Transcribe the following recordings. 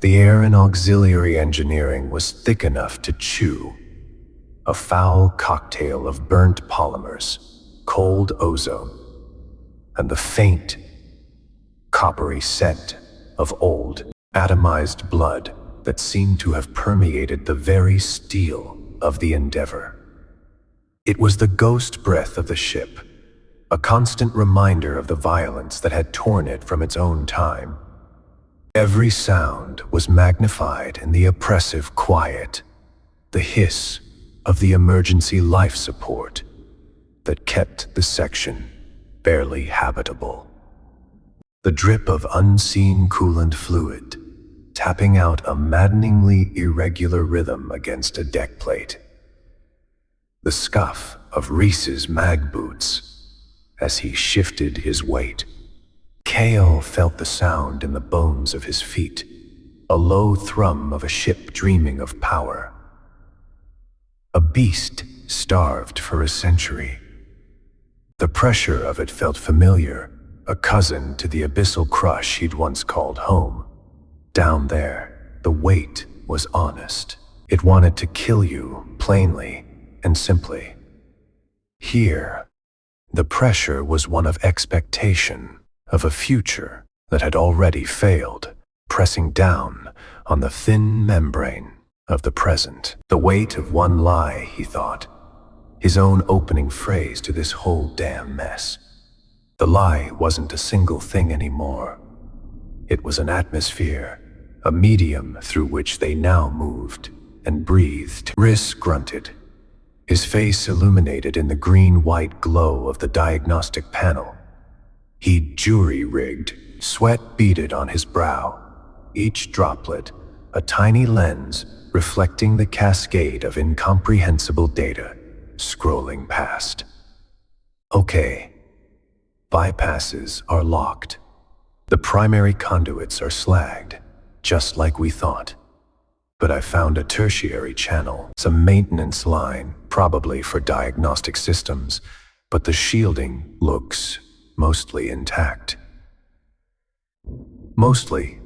The air in auxiliary engineering was thick enough to chew, a foul cocktail of burnt polymers, cold ozone, and the faint, coppery scent of old, atomized blood that seemed to have permeated the very steel of the Endeavor. It was the ghost breath of the ship, a constant reminder of the violence that had torn it from its own time. Every sound was magnified in the oppressive quiet, the hiss of the emergency life support that kept the section barely habitable. The drip of unseen coolant fluid tapping out a maddeningly irregular rhythm against a deck plate. The scuff of Rhys's mag boots as he shifted his weight. Kael felt the sound in the bones of his feet, a low thrum of a ship dreaming of power. A beast starved for a century. The pressure of it felt familiar, a cousin to the abyssal crush he'd once called home. Down there, the weight was honest. It wanted to kill you, plainly and simply. Here, the pressure was one of expectation, of a future that had already failed, pressing down on the thin membrane of the present. The weight of one lie, he thought, his own opening phrase to this whole damn mess. The lie wasn't a single thing anymore. It was an atmosphere, a medium through which they now moved and breathed. Rhys grunted, his face illuminated in the green-white glow of the diagnostic panel. He'd jury-rigged, sweat beaded on his brow, each droplet a tiny lens reflecting the cascade of incomprehensible data scrolling past. Okay, bypasses are locked. The primary conduits are slagged, just like we thought. But I found a tertiary channel, some maintenance line, probably for diagnostic systems, but the shielding looks mostly intact. Mostly.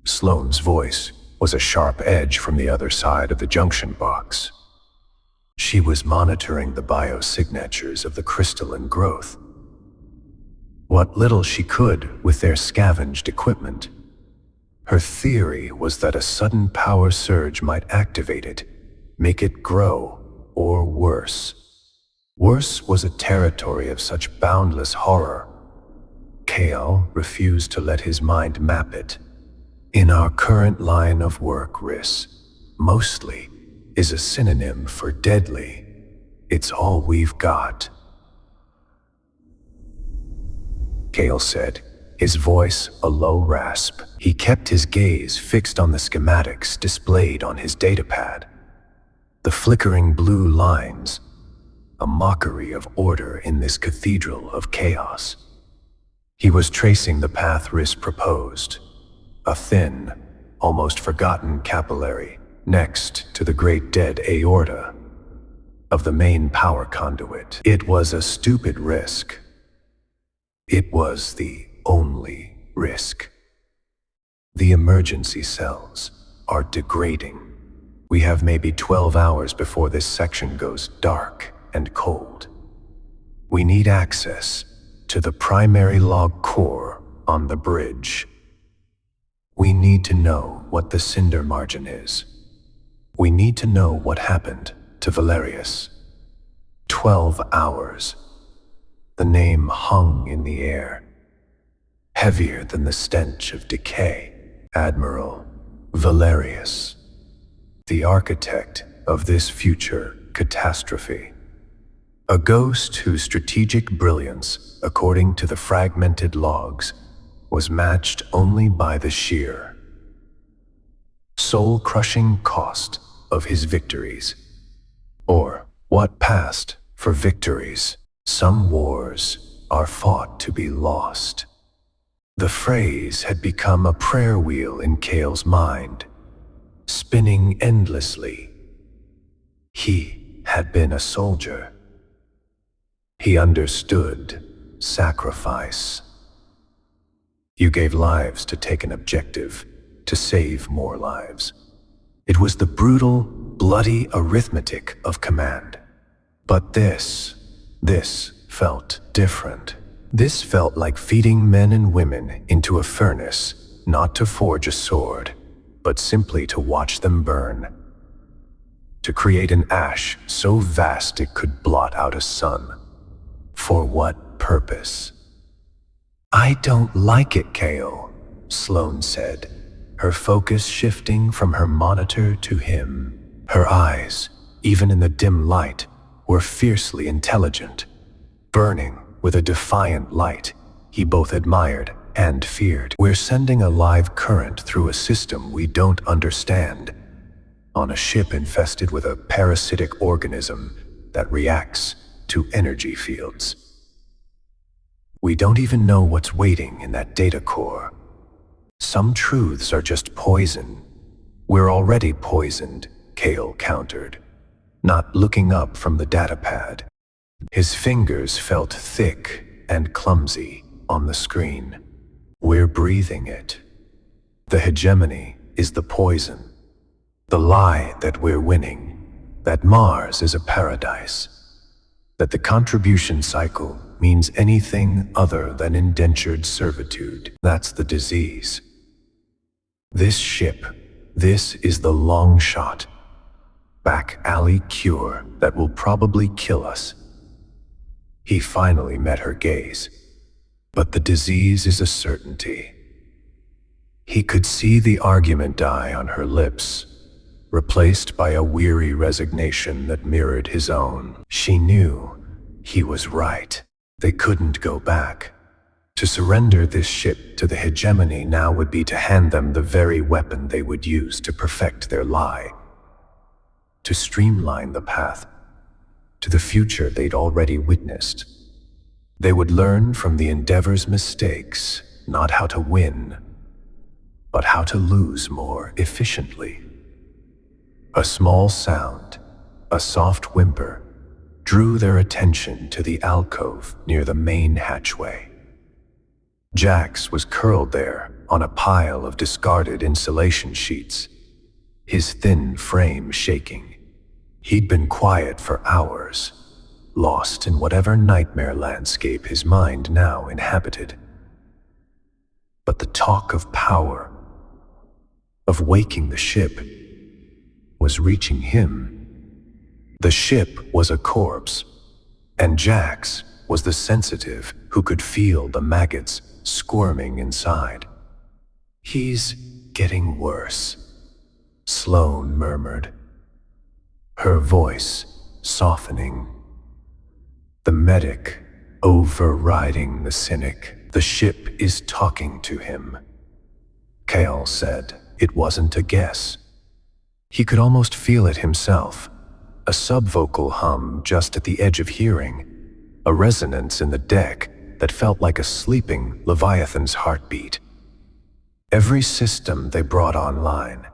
Sloane's voice was a sharp edge from the other side of the junction box. She was monitoring the biosignatures of the crystalline growth. What little she could with their scavenged equipment. Her theory was that a sudden power surge might activate it, make it grow, or worse. Worse was a territory of such boundless horror. Kael refused to let his mind map it. In our current line of work, Rhys, mostly is a synonym for deadly. It's all we've got. Kael said, his voice a low rasp. He kept his gaze fixed on the schematics displayed on his datapad. The flickering blue lines, a mockery of order in this Cathedral of Chaos. He was tracing the path Rhys proposed, a thin, almost forgotten capillary next to the great dead aorta of the main power conduit. It was a stupid risk. It was the only risk. The emergency cells are degrading. We have maybe 12 hours before this section goes dark and cold. We need access to the primary log core on the bridge. We need to know what the Cinder Margin is. We need to know what happened to Valerius. 12 hours. The name hung in the air, heavier than the stench of decay. Admiral Valerius, the architect of this future catastrophe. A ghost whose strategic brilliance, according to the fragmented logs, was matched only by the sheer, soul-crushing cost of his victories. Or what passed for victories. Some wars are fought to be lost. The phrase had become a prayer wheel in Kael's mind, spinning endlessly. He had been a soldier. He understood sacrifice. You gave lives to take an objective, to save more lives. It was the brutal, bloody arithmetic of command. But this felt different. This felt like feeding men and women into a furnace, not to forge a sword, but simply to watch them burn. To create an ash so vast it could blot out a sun. For what purpose? "I don't like it, Kael," Sloane said, her focus shifting from her monitor to him. Her eyes, even in the dim light, were fiercely intelligent, burning with a defiant light he both admired and feared. "We're sending a live current through a system we don't understand, on a ship infested with a parasitic organism that reacts to energy fields. We don't even know what's waiting in that data core. Some truths are just poison. We're already poisoned," Kael countered, not looking up from the datapad. His fingers felt thick and clumsy on the screen. "We're breathing it. The hegemony is the poison. The lie that we're winning, that Mars is a paradise, that the contribution cycle means anything other than indentured servitude. That's the disease. This ship, this is the long shot, back alley cure that will probably kill us." He finally met her gaze. "But the disease is a certainty." He could see the argument die on her lips, replaced by a weary resignation that mirrored his own. She knew he was right. They couldn't go back. To surrender this ship to the hegemony now would be to hand them the very weapon they would use to perfect their lie, to streamline the path to the future they'd already witnessed. They would learn from the Endeavor's mistakes, not how to win, but how to lose more efficiently. A small sound, a soft whimper, drew their attention to the alcove near the main hatchway. Jax was curled there on a pile of discarded insulation sheets, his thin frame shaking. He'd been quiet for hours, lost in whatever nightmare landscape his mind now inhabited. But the talk of power, of waking the ship, was reaching him. The ship was a corpse, and Jax was the sensitive who could feel the maggots squirming inside. "He's getting worse," Sloane murmured, her voice softening. The medic overriding the cynic. "The ship is talking to him," Kael said. It wasn't a guess. He could almost feel it himself, a subvocal hum just at the edge of hearing, a resonance in the deck that felt like a sleeping Leviathan's heartbeat. Every system they brought online,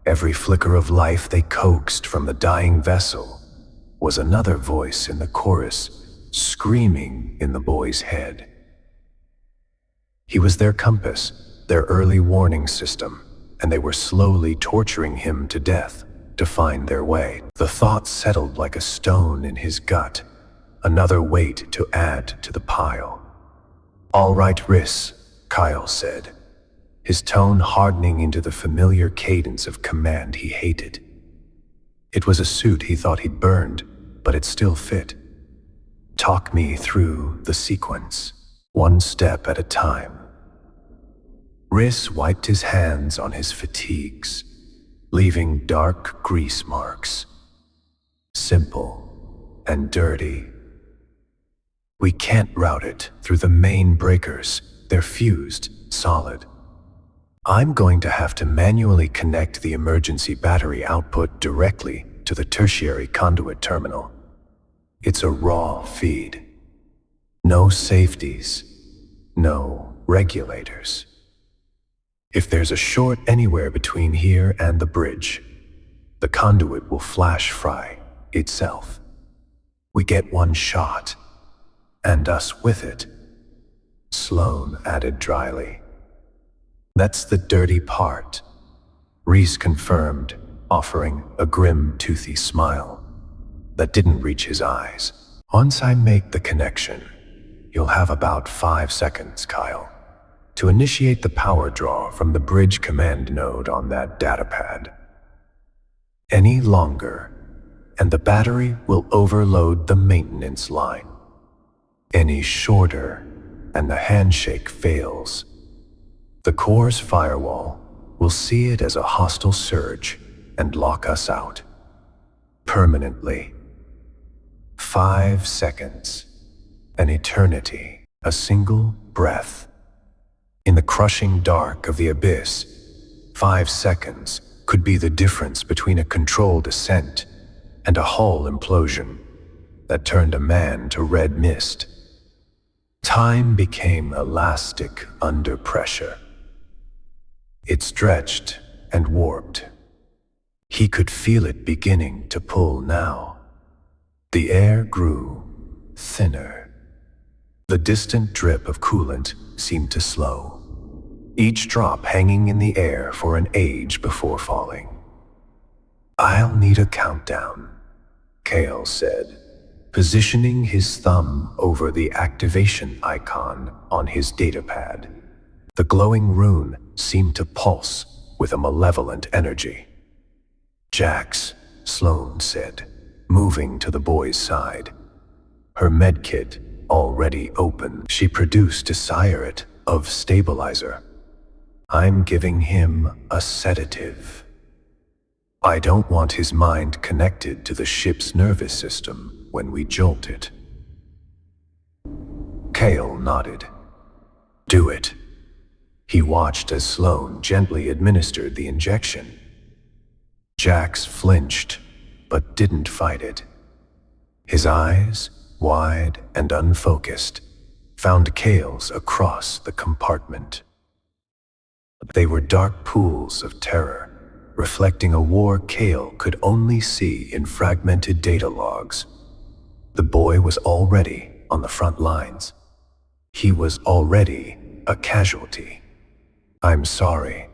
every flicker of life they coaxed from the dying vessel, was another voice in the chorus, screaming in the boy's head. He was their compass, their early warning system, and they were slowly torturing him to death to find their way. The thought settled like a stone in his gut, another weight to add to the pile. "All right, Rhys," Kael said, his tone hardening into the familiar cadence of command he hated. It was a suit he thought he'd burned, but it still fit. "Talk me through the sequence, one step at a time." Rhys wiped his hands on his fatigues, leaving dark grease marks. Simple and dirty. "We can't route it through the main breakers. They're fused, solid. I'm going to have to manually connect the emergency battery output directly to the tertiary conduit terminal. It's a raw feed. No safeties, no regulators. If there's a short anywhere between here and the bridge, the conduit will flash fry itself. We get one shot, and us with it," Sloane added dryly. "That's the dirty part," Rhys confirmed, offering a grim, toothy smile that didn't reach his eyes. Once I make the connection, you'll have about 5 seconds, Kael, to initiate the power draw from the bridge command node on that datapad. Any longer, and the battery will overload the maintenance line. Any shorter, and the handshake fails. The core's firewall will see it as a hostile surge and lock us out. Permanently. 5 seconds. An eternity. A single breath. In the crushing dark of the abyss, 5 seconds could be the difference between a controlled ascent and a hull implosion that turned a man to red mist. Time became elastic under pressure. It stretched and warped. He could feel it beginning to pull now. The air grew thinner. The distant drip of coolant seemed to slow, each drop hanging in the air for an age before falling. "I'll need a countdown," Kael said, positioning his thumb over the activation icon on his datapad. The glowing rune seemed to pulse with a malevolent energy. "Jax," Sloane said, moving to the boy's side. Her medkit already open, she produced a siret of stabilizer. "I'm giving him a sedative. I don't want his mind connected to the ship's nervous system when we jolt it." Kael nodded. "Do it." He watched as Sloane gently administered the injection. Jax flinched, but didn't fight it. His eyes, wide and unfocused, found Kael's across the compartment. They were dark pools of terror, reflecting a war Kael could only see in fragmented data logs. The boy was already on the front lines. He was already a casualty. "I'm sorry."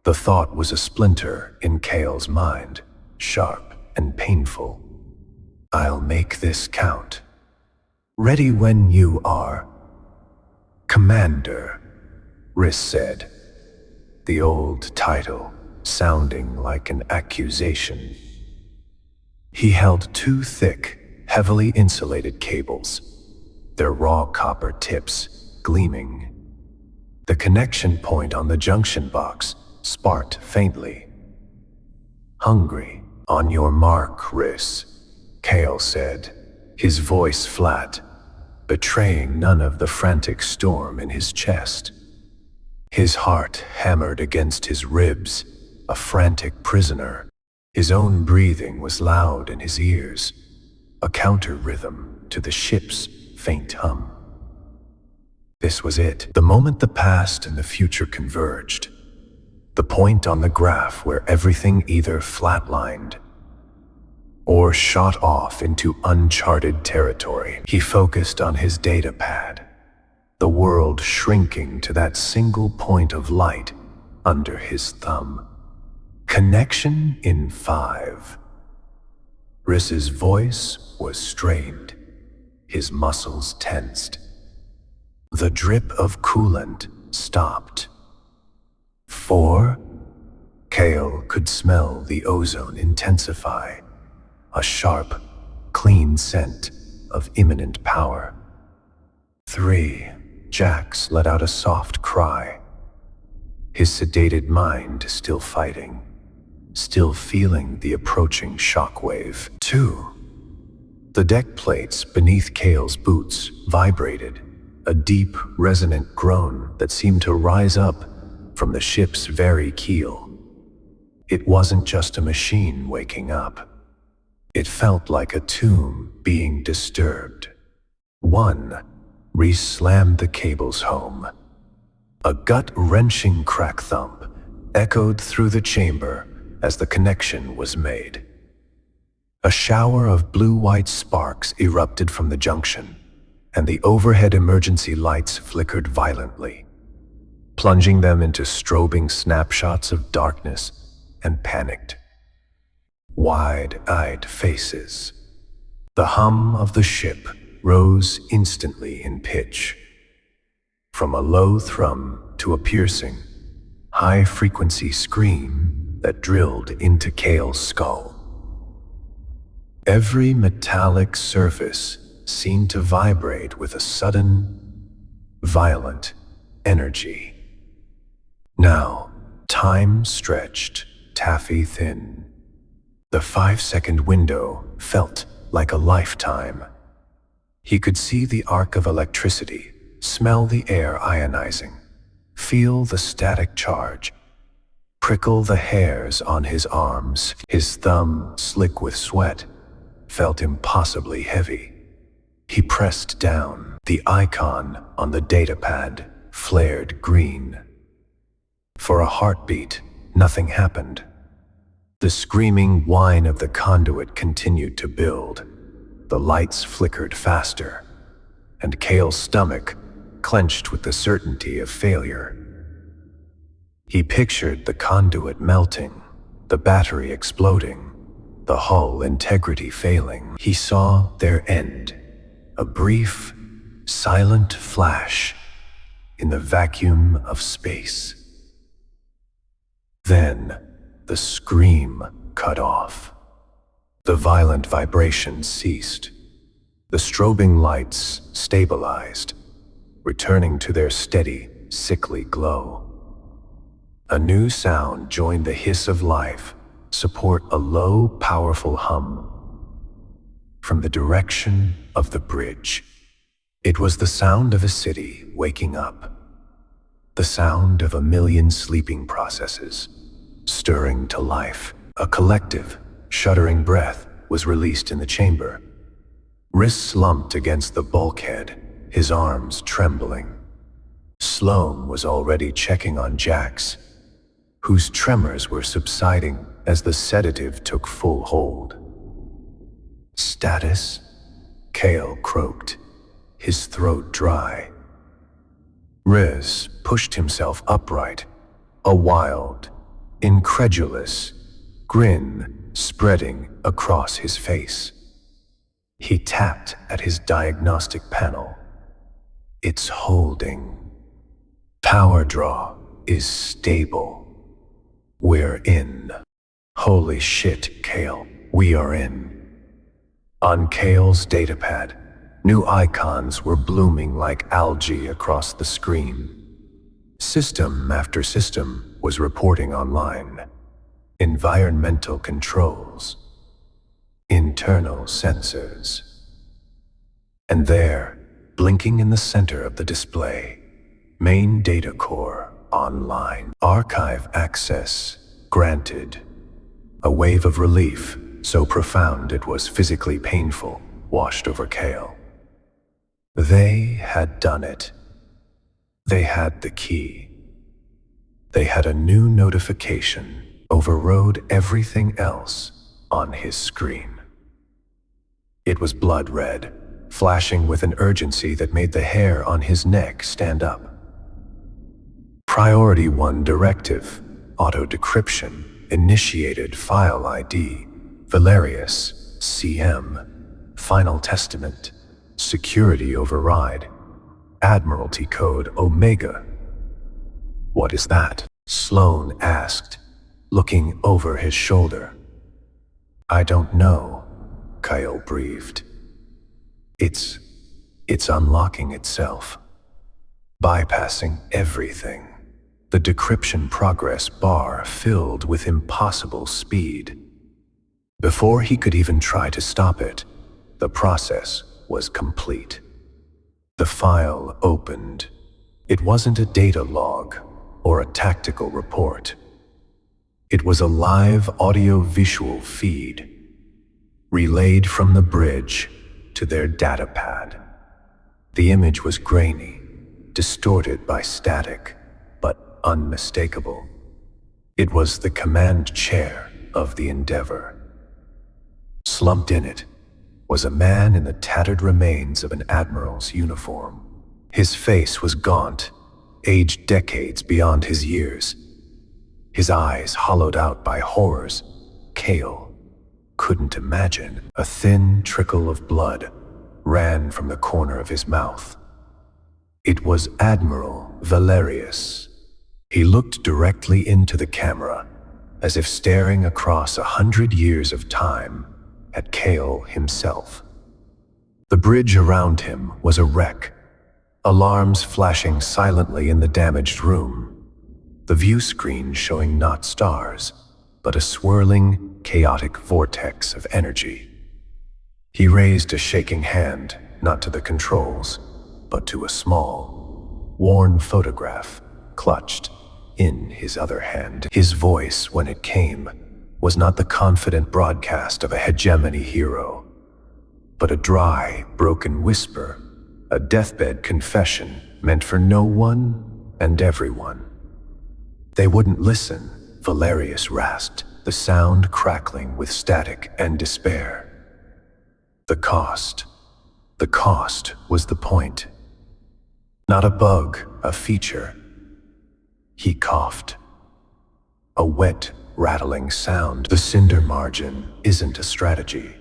The thought was a splinter in Kael's mind, sharp and painful. "I'll make this count." "Ready when you are." "Commander," Rhys said, the old title sounding like an accusation. He held 2 thick, heavily insulated cables, their raw copper tips gleaming. The connection point on the junction box sparked faintly. "Hungry. On your mark, Rhys," Kael said, his voice flat, betraying none of the frantic storm in his chest. His heart hammered against his ribs, a frantic prisoner. His own breathing was loud in his ears, a counter-rhythm to the ship's faint hum. This was it, the moment the past and the future converged. The point on the graph where everything either flatlined or shot off into uncharted territory. He focused on his datapad, the world shrinking to that single point of light under his thumb. Connection in 5. Rhys's voice was strained, his muscles tensed. The drip of coolant stopped. 4. Kael could smell the ozone intensify, a sharp, clean scent of imminent power. 3. Jax let out a soft cry, his sedated mind still fighting, still feeling the approaching shockwave. 2. The deck plates beneath Kael's boots vibrated, a deep, resonant groan that seemed to rise up from the ship's very keel. It wasn't just a machine waking up. It felt like a tomb being disturbed. 1. Rhys slammed the cables home. A gut-wrenching crack thump echoed through the chamber as the connection was made. A shower of blue-white sparks erupted from the junction, and the overhead emergency lights flickered violently, plunging them into strobing snapshots of darkness and panicked. Wide-eyed faces. The hum of the ship rose instantly in pitch, from a low thrum to a piercing, high-frequency scream that drilled into Kael's skull. Every metallic surface seemed to vibrate with a sudden, violent energy. Now, time stretched taffy thin. The 5-second window felt like a lifetime. He could see the arc of electricity, smell the air ionizing, feel the static charge, prickle the hairs on his arms. His thumb, slick with sweat, felt impossibly heavy. He pressed down. The icon on the datapad flared green. For a heartbeat, nothing happened. The screaming whine of the conduit continued to build. The lights flickered faster, and Kael's stomach clenched with the certainty of failure. He pictured the conduit melting, the battery exploding, the hull integrity failing. He saw their end, a brief, silent flash in the vacuum of space. Then, the scream cut off. The violent vibrations ceased. The strobing lights stabilized, returning to their steady, sickly glow. A new sound joined the hiss of life, support a low, powerful hum. From the direction of the bridge, it was the sound of a city waking up. The sound of a million sleeping processes, stirring to life. A collective, shuddering breath was released in the chamber. Rhys slumped against the bulkhead, his arms trembling. Sloane was already checking on Jax, whose tremors were subsiding as the sedative took full hold. "Status?" Kael croaked, his throat dry. Rhys pushed himself upright, a wild, incredulous grin spreading across his face. He tapped at his diagnostic panel. "It's holding. Power draw is stable. We're in." "Holy shit, Kael, we are in." On Kael's datapad, new icons were blooming like algae across the screen. System after system was reporting online. Environmental controls, internal sensors. And there, blinking in the center of the display, main data core online. Archive access granted. A wave of relief, so profound it was physically painful, washed over Kael. They had done it. They had the key. They had a new notification, overrode everything else on his screen. It was blood red, flashing with an urgency that made the hair on his neck stand up. Priority 1 directive, auto-decryption, initiated file ID, Valerius, CM, Final Testament, security override, Admiralty code Omega. "What is that?" Sloane asked, looking over his shoulder. "I don't know," Kael breathed. It's unlocking itself, bypassing everything." The decryption progress bar filled with impossible speed. Before he could even try to stop it, the process was complete. The file opened. It wasn't a data log or a tactical report. It was a live audio-visual feed, relayed from the bridge to their datapad. The image was grainy, distorted by static, but unmistakable. It was the command chair of the Endeavor. Slumped in it was a man in the tattered remains of an admiral's uniform. His face was gaunt, aged decades beyond his years. his eyes hollowed out by horrors Kael couldn't imagine. A thin trickle of blood ran from the corner of his mouth. It was Admiral Valerius. He looked directly into the camera, as if staring across 100 years of time at Kael himself. The bridge around him was a wreck, alarms flashing silently in the damaged room, the view screen showing not stars, but a swirling, chaotic vortex of energy. He raised a shaking hand, not to the controls, but to a small, worn photograph clutched in his other hand. His voice, when it came, was not the confident broadcast of a hegemony hero, but a dry, broken whisper, a deathbed confession meant for no one and everyone. They wouldn't listen, Valerius rasped, the sound crackling with static and despair. The cost was the point. Not a bug, a feature. He coughed. A wet, rattling sound. The Cinder Margin isn't a strategy.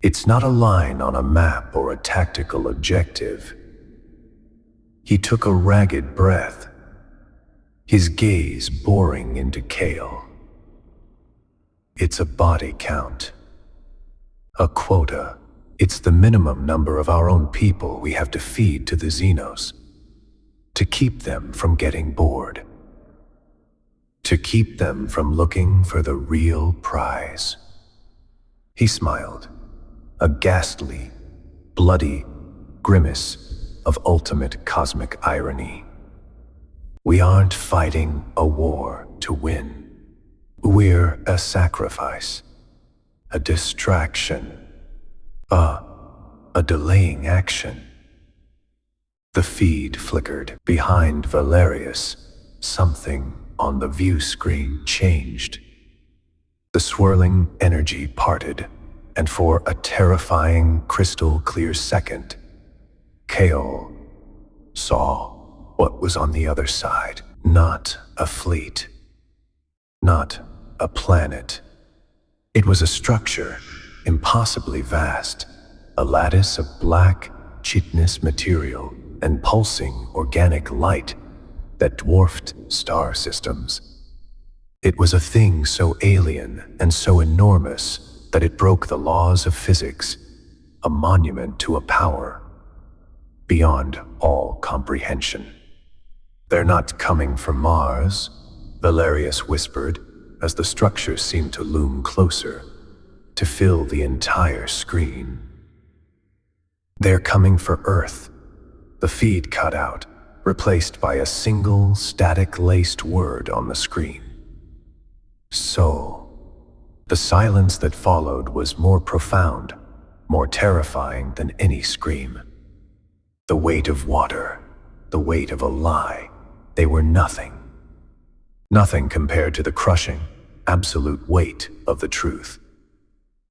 It's not a line on a map or a tactical objective. He took a ragged breath, his gaze boring into Kael. It's a body count. A quota. It's the minimum number of our own people we have to feed to the Xenos, to keep them from getting bored, to keep them from looking for the real prize. He smiled, a ghastly, bloody grimace of ultimate cosmic irony. We aren't fighting a war to win. We're a sacrifice, a distraction, a delaying action. The feed flickered. Behind Valerius, something on the view screen changed. The swirling energy parted, and for a terrifying, crystal-clear second, Kael saw what was on the other side. Not a fleet, not a planet. It was a structure, impossibly vast, a lattice of black, chitinous material and pulsing organic light that dwarfed star systems. It was a thing so alien and so enormous that it broke the laws of physics, a monument to a power beyond all comprehension. They're not coming from Mars, Valerius whispered as the structure seemed to loom closer, to fill the entire screen. They're coming for Earth. The feed cut out, replaced by a single static-laced word on the screen. So, the silence that followed was more profound, more terrifying than any scream. The weight of water, the weight of a lie, they were nothing. Nothing compared to the crushing, absolute weight of the truth.